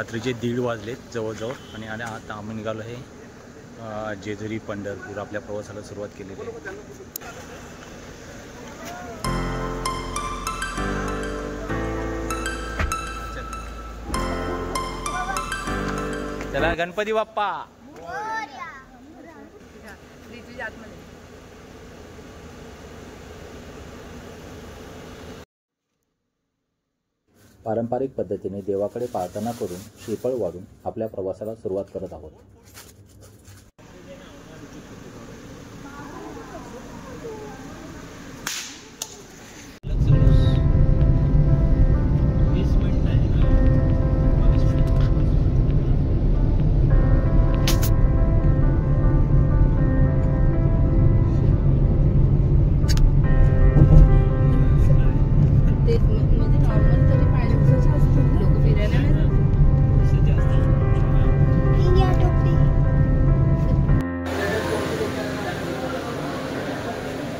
रात्रीचे 1:30 वाजलेत जवळजवळ आणि आता आम्ही निघालो आहे जेजुरी पंढरपूर आपल्या प्रवासाला सुरुवात केलेली आहे. चला गणपती बाप्पा. पारंपरिक पद्धतीने देवाकडे प्रार्थना करून श्रीफळ वाढून आपल्या प्रवासाला सुरुवात करत आहोत.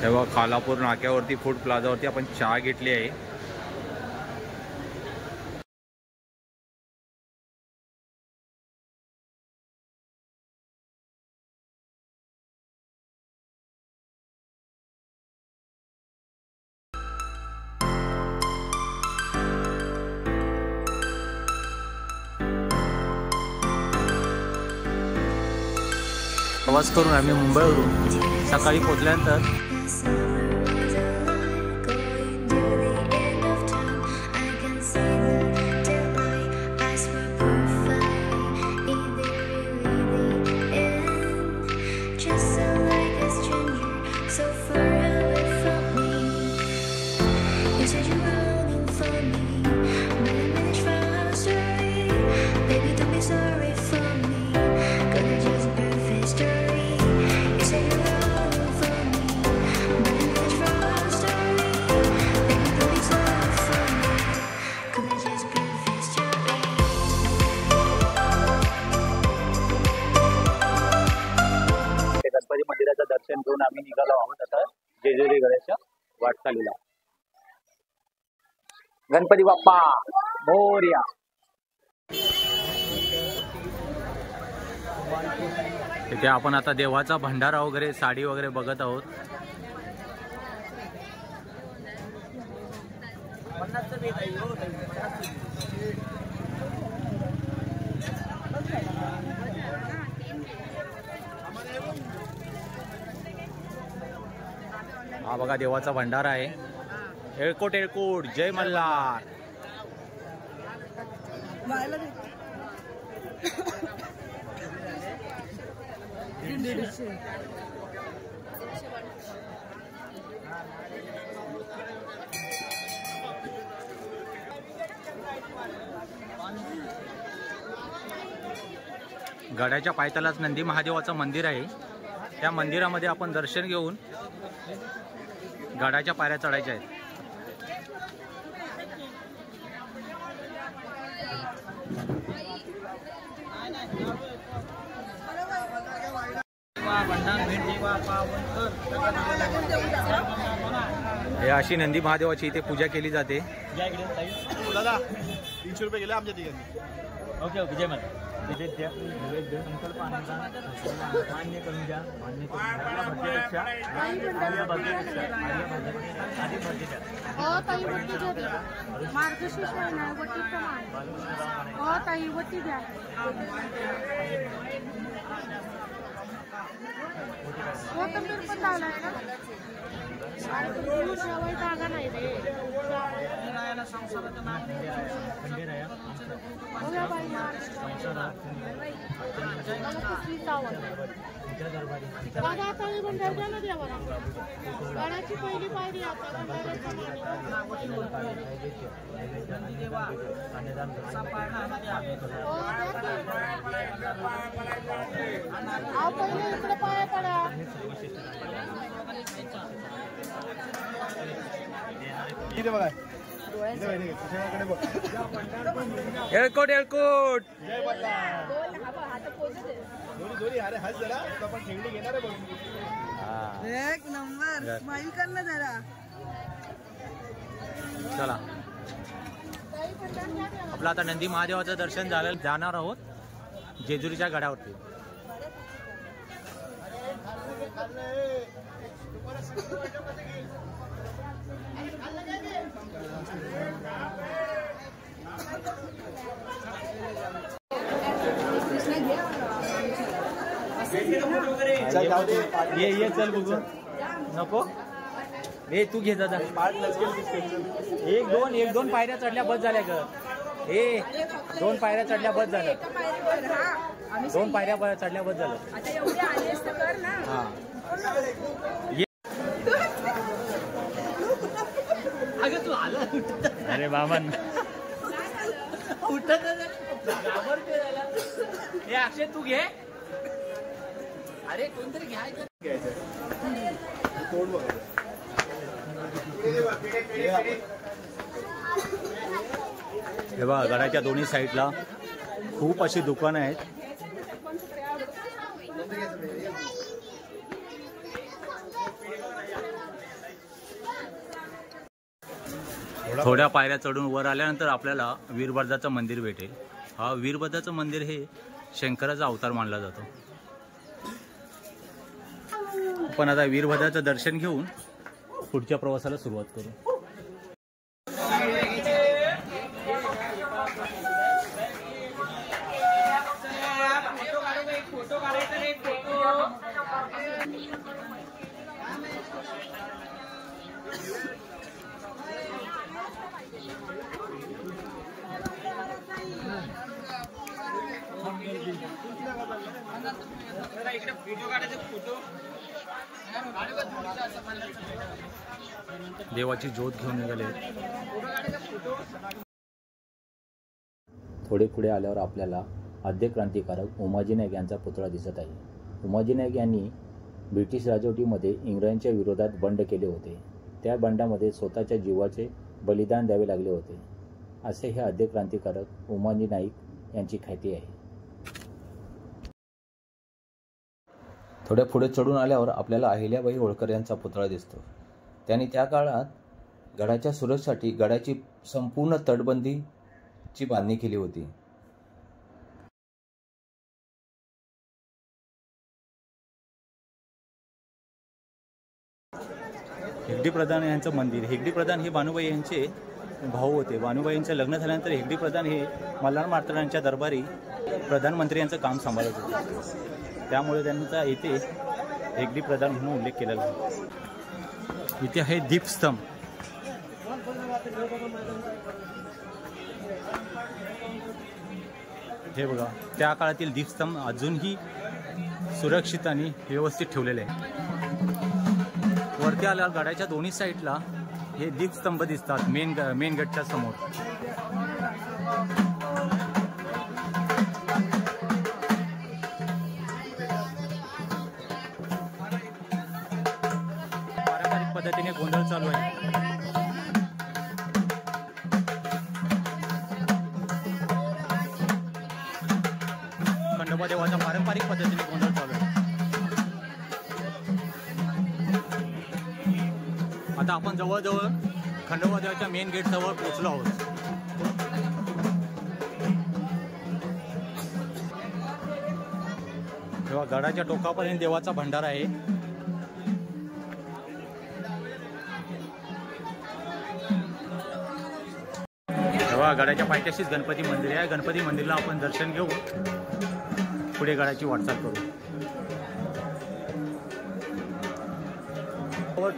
तेव्हा खालापूर नाक्यावरती फूड प्लाझावरती आपण चहा घेतली आहे. प्रवास करून आम्ही मुंबईवरून सकाळी पोहोचल्यानंतर गणपती मंदिराचं दर्शन घेऊन आम्ही निघालो आहोत आता जेजुरी गडाच्या वाटचालीला. गणपती बाप्पा मोरया. तिथे आपण आता देवाचा भंडारा वगैरे साडी वगैरे बघत आहोत. हा बघा देवाचा भंडारा आहे. एळकोट एळकोट जय मल्हार. गडाच्या पायथ्यालाच नंदी महादेवाचं मंदिर आहे. त्या मंदिरामध्ये आपण दर्शन घेऊन गडाच्या पायऱ्या चढायच्या आहेत. हे अशी नंदी महादेवाची इथे पूजा केली जाते. दादा 300 रुपये गेले आमच्या तिघांनी. ओके ओके जय मल्हार. संकल्प आणायचा मान्य करून घ्या. मान्य करून भरतीपेक्षा एळकोट एळकोट एक नंबर स्माइल कर ना जरा. चला आपलं आता नंदी महादेवाचं दर्शन झालं, जाणार आहोत जेजुरीच्या गडावरती. ये चल बघू. नको ए तू घे दादा. एक दोन पायऱ्या चढल्या बस झाल्या ग. ए 2 पायऱ्या चढल्या बस झालं. 2 पायऱ्या चढल्या बस झालं. हा अगं तू आला. अरे बाबा उठत हे अक्षय तू घे. अरे कोणतरी घ्यायचं. हे बघा गडाच्या दोन्ही साईडला खूप अशी दुकानं आहेत. थोड्या पायऱ्या चढून वर आल्यानंतर आपल्याला वीरभद्राचं मंदिर भेटेल. हा वीरभद्राचं मंदिर हे शंकराचा अवतार मानला जातो. आपण आता वीरभद्राचं दर्शन घेऊन पुढच्या प्रवासाला सुरुवात करू. देवाची ज्योत घेऊन निघाले. थोडे पुढे आल्यावर आपल्याला आद्य क्रांतिकारक उमाजी नाईक यांचा पुतळा दिसत आहे. उमाजी नाईक यांनी ब्रिटिश राजवटीमध्ये इंग्रजांच्या विरोधात बंड केले होते. त्या बंडामध्ये स्वतःच्या जीवाचे बलिदान द्यावे लागले होते असे हे आद्य क्रांतिकारक उमाजी नाईक यांची ख्याती आहे. थोड्या पुढे चढून आल्यावर आपल्याला अहिल्याबाई होळकर यांचा पुतळा दिसतो. त्यांनी त्या काळात गडाच्या सुरक्षेसाठी गडाची संपूर्ण तटबंदीची बांधणी केली होती. हेगडी प्रधान यांचं मंदिर. हेगडी प्रधान हे भानुबाई यांचे भाऊ होते. भानुबाई यांचं लग्न झाल्यानंतर हेगडी प्रधान हे मल्हार मार्तंडांच्या दरबारी प्रधानमंत्री यांचं काम सांभाळत होते. त्यामुळे त्यांचा इथे हेगडी प्रधान म्हणून उल्लेख केलेला आहे. इथे आहे दीपस्तंभ. हे बघा त्या काळातील दीपस्तंभ अजूनही सुरक्षित आणि व्यवस्थित ठेवलेले आहे. वरती आल्यावर गडाच्या दोन्ही साईडला हे दीपस्तंभ दिसतात मेन गेटच्या समोर. पारंपरिक पद्धतीने गोंधळ चालू आहे. खंडोबा देवाचा पारंपरिक पद्धतीने गोंधळ चालू आहे. आता आपण जवळजवळ खंडोबा देवाच्या मेन गेट जवळ पोहोचलो आहोत. तेव्हा गडाच्या टोकापर्यंत देवाचा भंडारा आहे. तेव्हा गडाच्या पायथ्याशीच गणपती मंदिर आहे. गणपती मंदिरला आपण दर्शन घेऊन पुढे गडाची वाटचाल करू.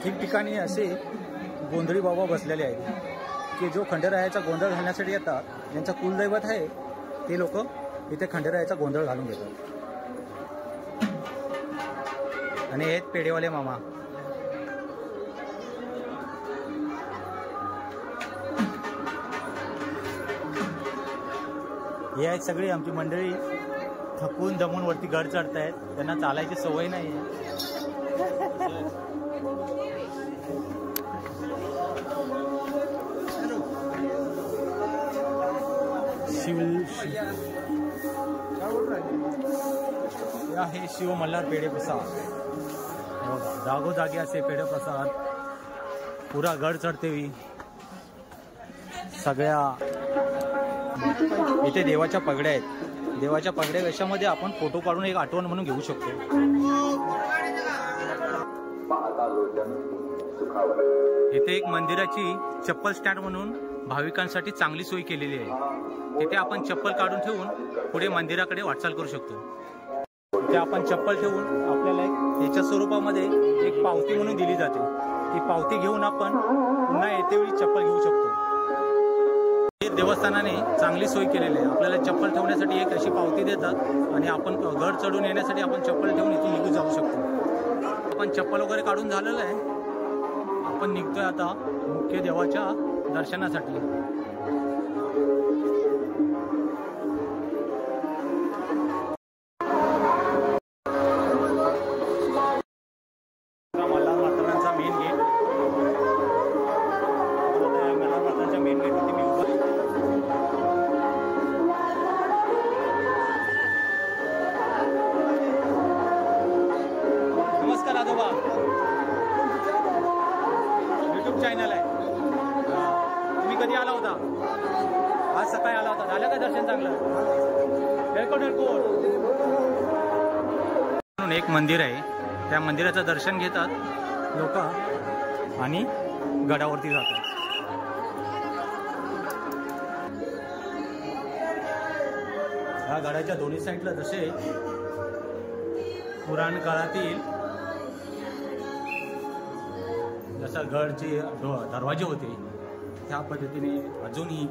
ठिकठिकाणी असे गोंधळी बाबा बसलेले आहेत की जो खंडेरायाचा गोंधळ घालण्यासाठी येतात. ज्यांचं कुलदैवत आहे ते लोक इथे खंडेरायाचा गोंधळ घालून घेतात. आणि हे पेढेवाले मामा. हे आहेत सगळी आमची मंडळी. थकून दमून वरती गड चढतायत. त्यांना चालायची सवय नाही आहे. हे शिव मल्हार पेढे प्रसाद. जागोजागी असे पेढे प्रसाद पुरा गड चढते. सगळ्या इथे देवाच्या पगड्या आहेत. देवाच्या पगड्या याच्यामध्ये आपण फोटो काढून एक आठवण म्हणून घेऊ शकतो. इथे एक मंदिराची चप्पल स्टँड म्हणून भाविकांसाठी चांगली सोय केलेली आहे. तिथे आपण चप्पल काढून ठेवून पुढे मंदिराकडे वाटचाल करू शकतो. तिथे आपण चप्पल ठेवून आपल्याला याच्या स्वरूपामध्ये एक पावती म्हणून दिली जाते. ती पावती घेऊन आपण पुन्हा येतेवेळी चप्पल घेऊ शकतो. देवस्थानाने चांगली सोय केलेली आहे. आपल्याला चप्पल ठेवण्यासाठी एक अशी पावती देतात आणि आपण गड चढून येण्यासाठी आपण चप्पल ठेवून इथून निघून जाऊ शकतो. आपण चप्पल वगैरे काढून झालेलं आहे. आपण निघतोय आता मुख्य देवाच्या दर्शनासाठी. मल्हार मातांचा मेन गेट. मल्हार मातांच्या मेन गेटवरती मी उभा. नमस्कार आजोबा. यूट्यूब चॅनल आहे. तुम्ही कधी आला होता? आज सकाळी आला होता. झालं का दर्शन चांगलं? म्हणून एक मंदिर आहे. त्या मंदिराचं दर्शन घेतात लोक आणि गडावरती जातात. या गडाच्या दोन्ही साईडला जसे पुराण काळातील जसा गडचे दरवाजे होते त्या पद्धतीने अजूनही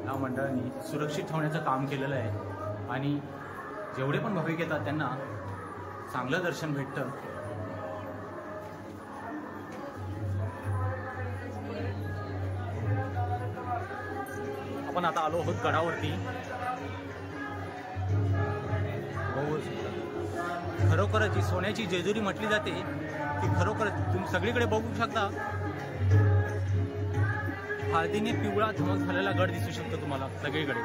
या मंडळाने सुरक्षित ठेवण्याचं काम केलेलं आहे. आणि जेवढे पण भाविक येतात त्यांना चांगलं दर्शन भेटतं. आपण आता आलो आहोत गडावरती. खरोखरच जी सोन्याची जेजुरी म्हटली जाते ती खरोखरच तुम्ही सगळीकडे बघू शकता. हळदीने पिवळा धमक झालेला गड दिसू शकतो तुम्हाला सगळीकडे.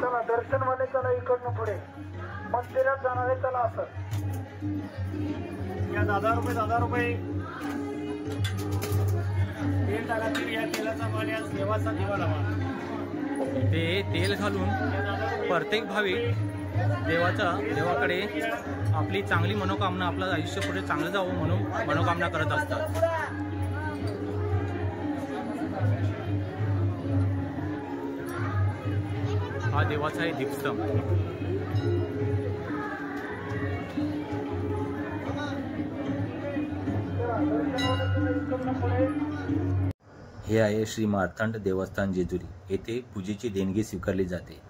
चला दर्शन वाले चला इकडनं पुढे. मंदिरात जाणारे चला असं. या 10,000 रुपये तेल टाका. या तेलाचा मान या देवाचा दिवा लावा. ते तेल घालून प्रत्येक भाविक देवाकडे आपली चांगली मनोकामना, आपलं आयुष्य पुढे चांगलं जावं म्हणून मनोकामना करत असतात. हा देवाचा आहे दीपस्तंभ. हे आहे श्री मार्तंड देवस्थान जेजुरी. येथे पूजेची देणगी स्वीकारली जाते.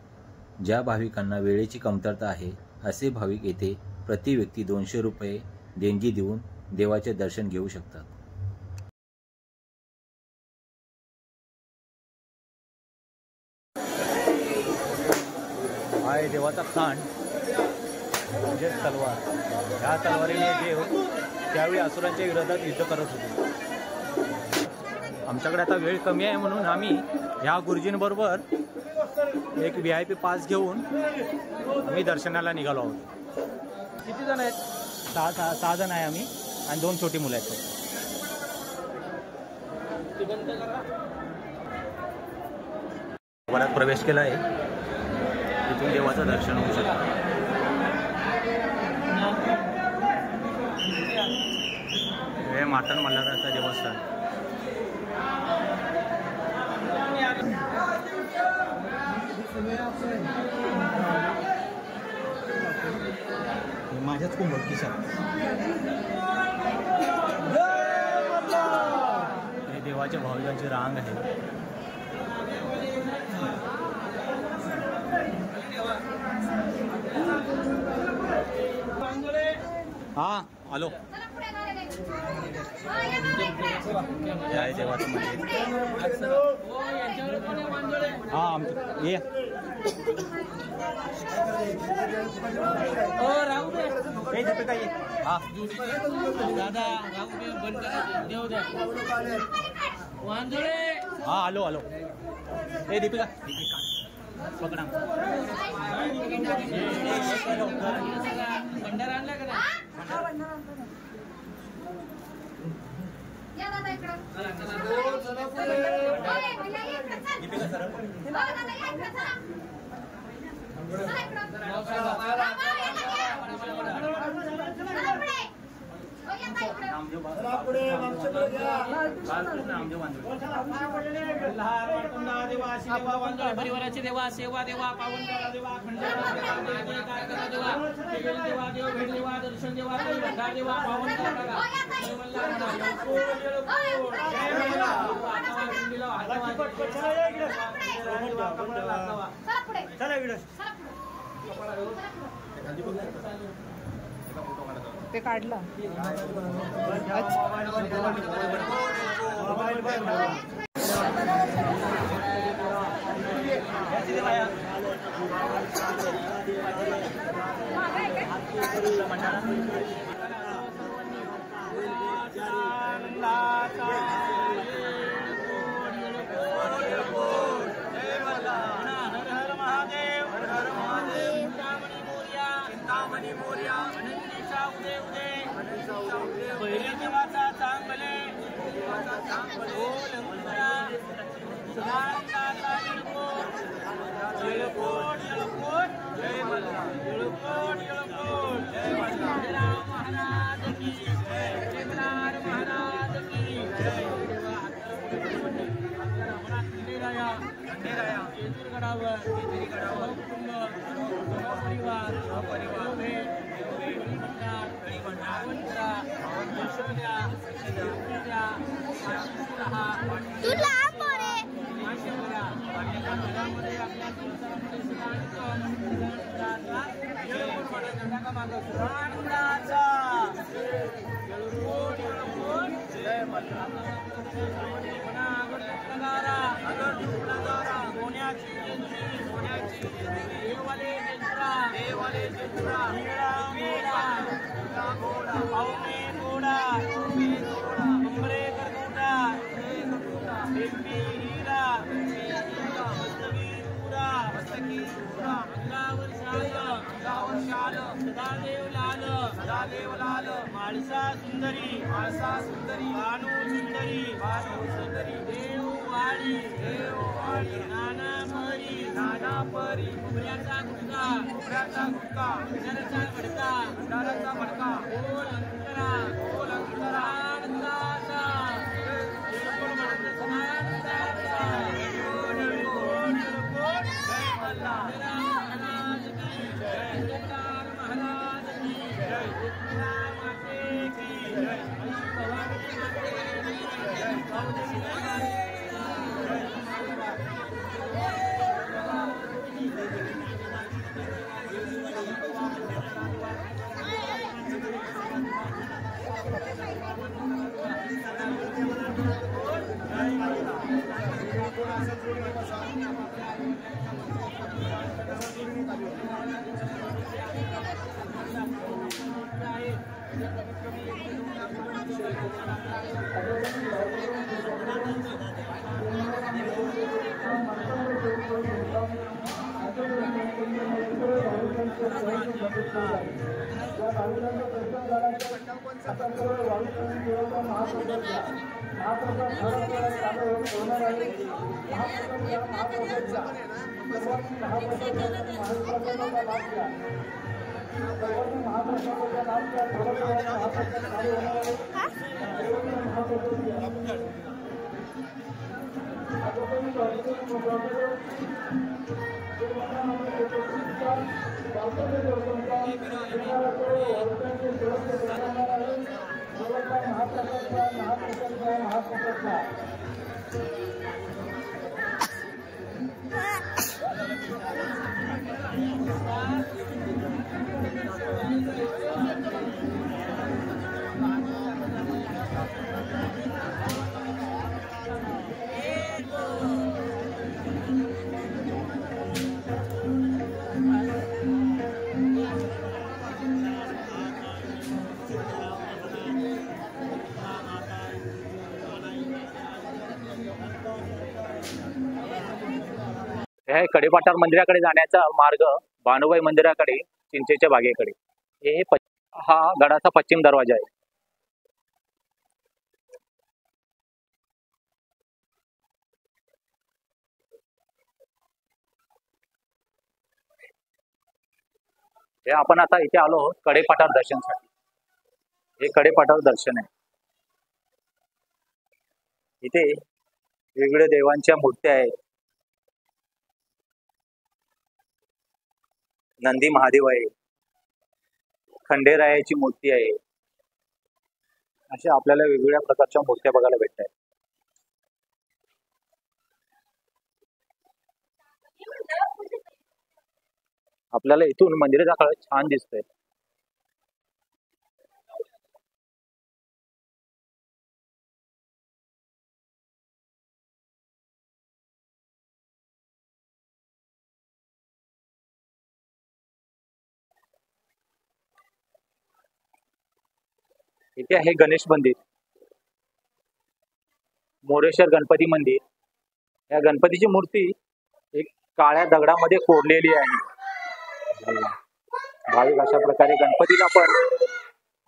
ज्या भाविकांना वेळेची कमतरता आहे असे भाविक येथे प्रति व्यक्ती 200 रुपये देणगी देऊन देवाचे दर्शन घेऊ शकतात. हा आहे देवाचा खांड म्हणजेच तलवार. ह्या तलवारीने देव त्यावेळी असुरांच्या विरोधात युद्ध करत होते. आमच्याकडे आता वेळ कमी आहे म्हणून आम्ही ह्या गुरुजींबरोबर एक VIP पास घेऊन आम्ही दर्शनाला निघालो आहोत. किती जण आहेत? 6 जण आहे आम्ही आणि 2 छोटी मुलं आहेत. वरात प्रवेश केला आहे. तिथून देवाचं दर्शन होऊ शकतं. हे मार्तंड मल्हाराचं देवस्थान. माझ्याच कुंभकीचा हे देवाच्या भाविकांची रांग आहे. हा आलो. हे आहे देवाचं मंदिर. हा आमचं ये. हे दीपिका ये. हा दादा बंद करा. देव द्या. हा आलो. हे दीपिका पकडा भंडारा आणला का परिवाराचे देवा सेवा देवा पावन करा देवा खंडारा देवा देवा देव भेट देवा दर्शन देवा देवा पावन करा ते काढला देवाचा चांगले महाराज की माळसा सुंदरी भानू सुंदरी देववाडी नाना परी उमऱ्याचा गुटका भंडाराचा भडका ओल अंतरा आनंदाचा हे कडेपाटार मंदिराकडे जाण्याचा मार्ग भानुबाई मंदिराकडे चिंचेच्या बागेकडे हा गडाचा पश्चिम दरवाजा आहे. हे आपण आता इथे आलो आहोत कडेपाटार दर्शनसाठी. हे कडेपाटार दर्शन आहे. इथे वेगवेगळ्या देवांच्या मूर्त्या आहेत. नंदी महादेव आहे, खंडेरायाची मूर्ती आहे. अशा आपल्याला वेगवेगळ्या प्रकारच्या मूर्त्या बघायला भेटतात. आपल्याला इथून मंदिराचा काळ छान दिसतोय. इथे आहे गणेश मंदिर, मोरेश्वर गणपती मंदिर. या गणपतीची मूर्ती एक काळ्या दगडामध्ये कोरलेली आहे. भाविक अशा प्रकारे गणपतीला पण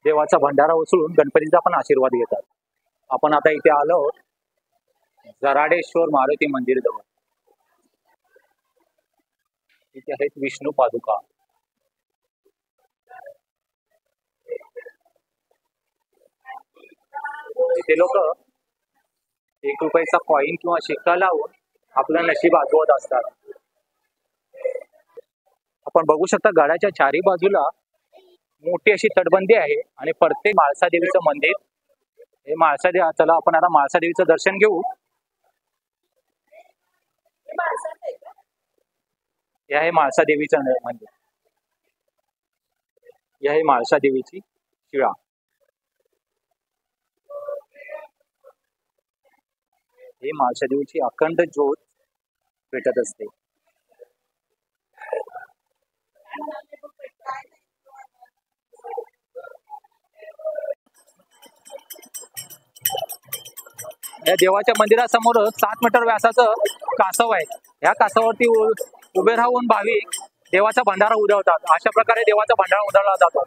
देवाचा भंडारा उचलून गणपतीचा पण आशीर्वाद घेतात. आपण आता इथे आलो जराडेश्वर मारुती मंदिर जवळ. इथे आहेत विष्णू पादुका. इथे लोक 1 रुपयाचा कॉईन किंवा शिक्का लावून आपलं नशीब आजवत असतात. आपण बघू शकता गडाच्या चारी बाजूला मोठी अशी तटबंदी आहे आणि प्रत्येक म्हाळसा देवीचं मंदिर. हे म्हाळसा देवी. चला आपण आता म्हाळसा देवीचं दर्शन घेऊ. हे आहे म्हाळसा देवीचं मंदिर. हे आहे म्हाळसा देवीची शिळा. ही म्हाळसा देवीची अखंड ज्योत पेटत असते. या देवाच्या मंदिरासमोर 7 मीटर व्यासाचं कासव आहे. या कासवावरती उभे राहून भाविक देवाचा भंडारा उधळतात. अशा प्रकारे देवाचा भंडारा उधळला जातो.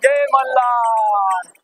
जय मल्हार.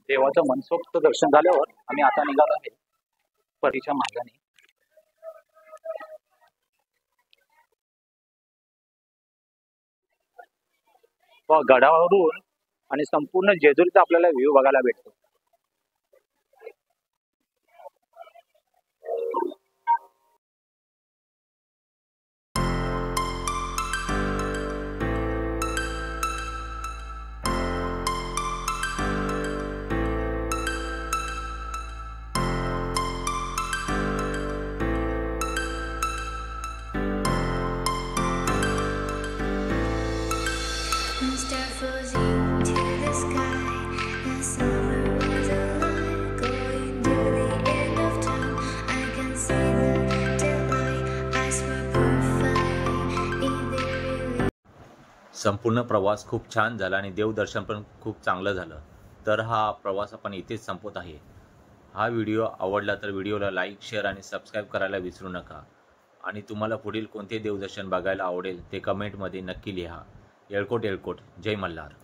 देवाचं मनसोक्त दर्शन झाल्यावर आम्ही आता निघालो आहे परीच्या मार्गाने. गडावरून आणि संपूर्ण जेजुरीचा आपल्याला व्ह्यू बघायला भेटतो. Star falls into the sky, the summer संपूर्ण प्रवास खूप छान झाला आणि देवदर्शन पण खूप चांगलं झालं. तर हा प्रवास आपण इथेच संपवत आहे. हा व्हिडिओ आवडला तर व्हिडिओला लाईक, शेअर आणि सबस्क्राईब करायला विसरू नका. आणि तुम्हाला पुढील कोणते देवदर्शन बघायला आवडेल ते कमेंटमध्ये नक्की लिहा. येळकोट येळकोट. जय मल्हार.